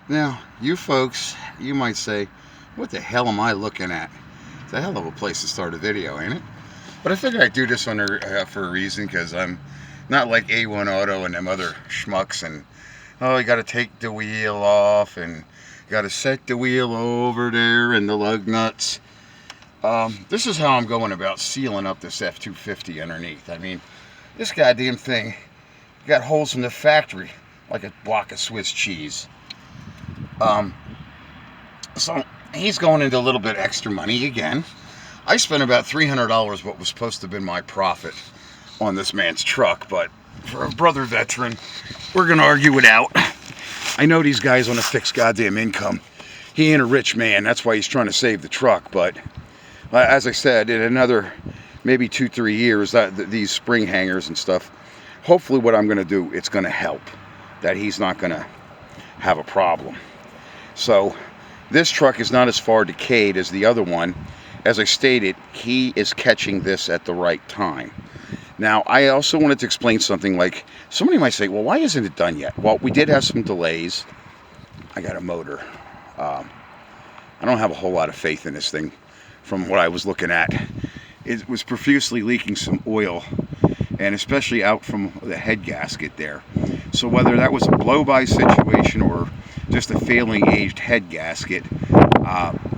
Now, you folks, you might say, what the hell am I looking at? It's a hell of a place to start a video, ain't it? But I figured I'd do this one for a reason, because I'm not like A1 Auto and them other schmucks, and, oh, you got to take the wheel off, and you got to set the wheel over there, and the lug nuts. This is how I'm going about sealing up this F-250 underneath. I mean, this goddamn thing got holes from the factory, like a block of Swiss cheese. So he's going into a little bit extra money again. I spent about $300, what was supposed to have been my profit, on this man's truck, but for a brother veteran, we're going to argue it out. I know these guys on a fixed goddamn income. He ain't a rich man, that's why he's trying to save the truck, but as I said, in another maybe 2-3 years, these spring hangers and stuff, hopefully what I'm going to do, it's going to help, that he's not going to have a problem. So this truck is not as far decayed as the other one. As I stated, he is catching this at the right time. Now, I also wanted to explain something. Like, somebody might say, well, why isn't it done yet? Well, we did have some delays. I got a motor. I don't have a whole lot of faith in this thing from what I was looking at. It was profusely leaking some oil, and especially out from the head gasket there. So whether that was a blow-by situation or just a failing aged head gasket,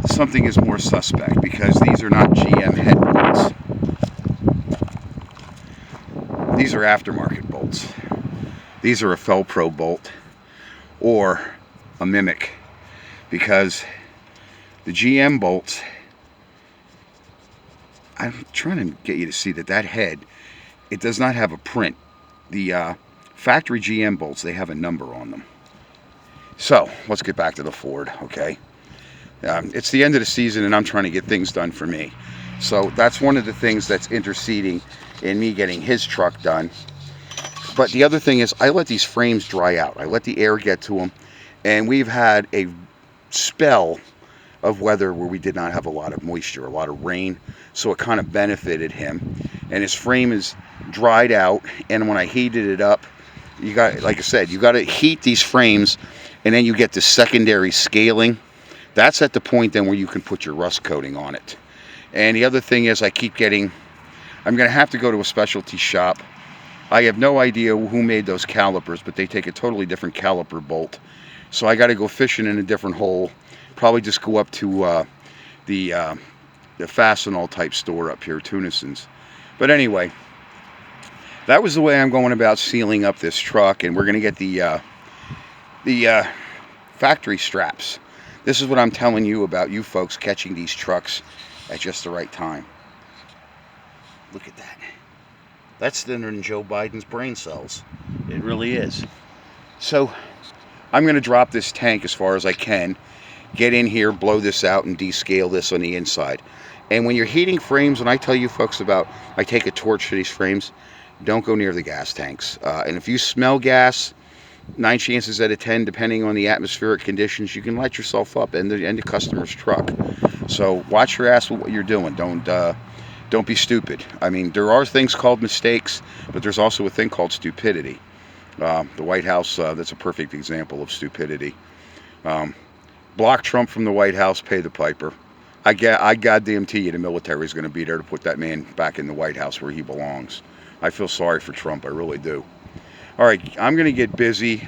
something is more suspect, because these are not GM head bolts. These are aftermarket bolts. These are a Felpro bolt or a Mimic, because the GM bolts, I'm trying to get you to see that head, it does not have a print. The factory GM bolts, they have a number on them. So let's get back to the Ford, okay? It's the end of the season, and I'm trying to get things done for me. So that's one of the things that's interceding in me getting his truck done. But the other thing is, I let these frames dry out. I let the air get to them, and we've had a spell of weather where we did not have a lot of moisture, a lot of rain, so it kind of benefited him. And his frame is dried out, and when I heated it up, you got, like I said, you got to heat these frames, and then you get the secondary scaling. That's at the point then where you can put your rust coating on it. And the other thing is, I'm going to have to go to a specialty shop. I have no idea who made those calipers, but they take a totally different caliper bolt. So I got to go fishing in a different hole. Probably just go up to the Fastenal type store up here, Tunison's. But anyway, that was the way I'm going about sealing up this truck, and we're going to get the factory straps. This is what I'm telling you about you folks catching these trucks at just the right time. Look at that. That's thinner than Joe Biden's brain cells. It really is. So I'm going to drop this tank as far as I can, get in here, blow this out, and descale this on the inside. And when you're heating frames, when I tell you folks about, I take a torch to these frames, don't go near the gas tanks. And if you smell gas, 9 chances out of 10, depending on the atmospheric conditions, you can light yourself up in the customer's truck. So watch your ass with what you're doing. Don't be stupid. I mean, there are things called mistakes, but there's also a thing called stupidity. The White House, that's a perfect example of stupidity. Block Trump from the White House, pay the piper. I guarantee you the military is going to be there to put that man back in the White House where he belongs. I feel sorry for Trump, I really do. All right, I'm going to get busy.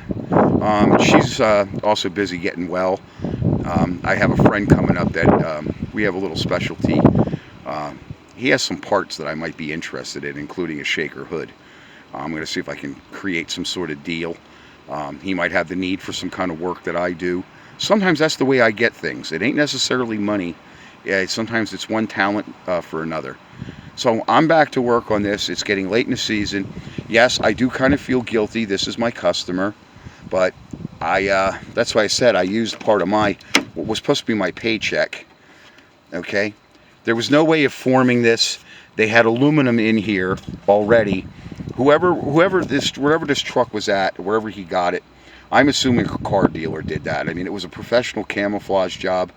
She's also busy getting well. I have a friend coming up that we have a little specialty. He has some parts that I might be interested in, including a shaker hood. I'm going to see if I can create some sort of deal. He might have the need for some kind of work that I do. Sometimes that's the way I get things. It ain't necessarily money. Yeah, sometimes it's one talent for another. So I'm back to work on this. It's getting late in the season. Yes, I do kind of feel guilty. This is my customer, but that's why I said I used part of what was supposed to be my paycheck. Okay, there was no way of forming this. They had aluminum in here already. Wherever this truck was at, wherever he got it, I'm assuming a car dealer did that. I mean, it was a professional camouflage job.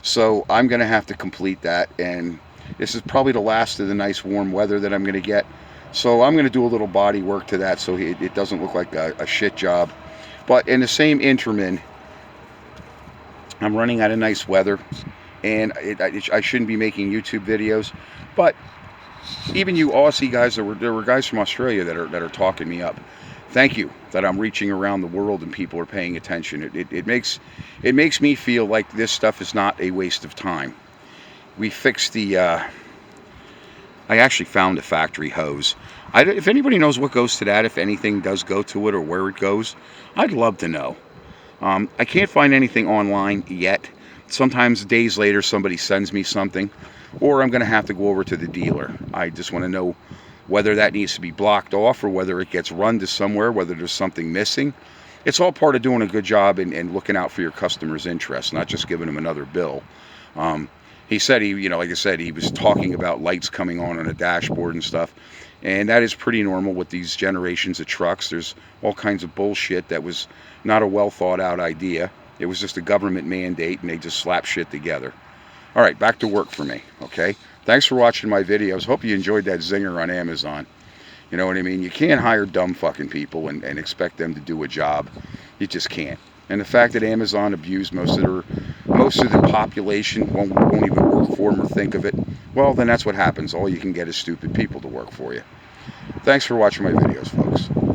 So I'm going to have to complete that, and this is probably the last of the nice warm weather that I'm going to get. So I'm going to do a little body work to that so it doesn't look like a shit job. But in the same interim, I'm running out of nice weather, and I shouldn't be making YouTube videos, but even you Aussie guys, there were guys from Australia that are talking me up. Thank you that I'm reaching around the world and people are paying attention. It makes me feel like this stuff is not a waste of time. We fixed the. I actually found a factory hose. If anybody knows what goes to that, if anything does go to it or where it goes, I'd love to know. I can't find anything online yet. Sometimes days later somebody sends me something, or I'm going to have to go over to the dealer. I just want to know whether that needs to be blocked off or whether it gets run to somewhere, whether there's something missing. It's all part of doing a good job and looking out for your customers' interests, not just giving them another bill. He said like I said, he was talking about lights coming on a dashboard and stuff. And that is pretty normal with these generations of trucks. There's all kinds of bullshit that was not a well thought out idea. It was just a government mandate and they just slapped shit together. All right, back to work for me, okay? Thanks for watching my videos. Hope you enjoyed that zinger on Amazon. You know what I mean? You can't hire dumb fucking people and expect them to do a job. You just can't. And the fact that Amazon abused most of the population, won't even work for them or think of it, well, then that's what happens. All you can get is stupid people to work for you. Thanks for watching my videos, folks.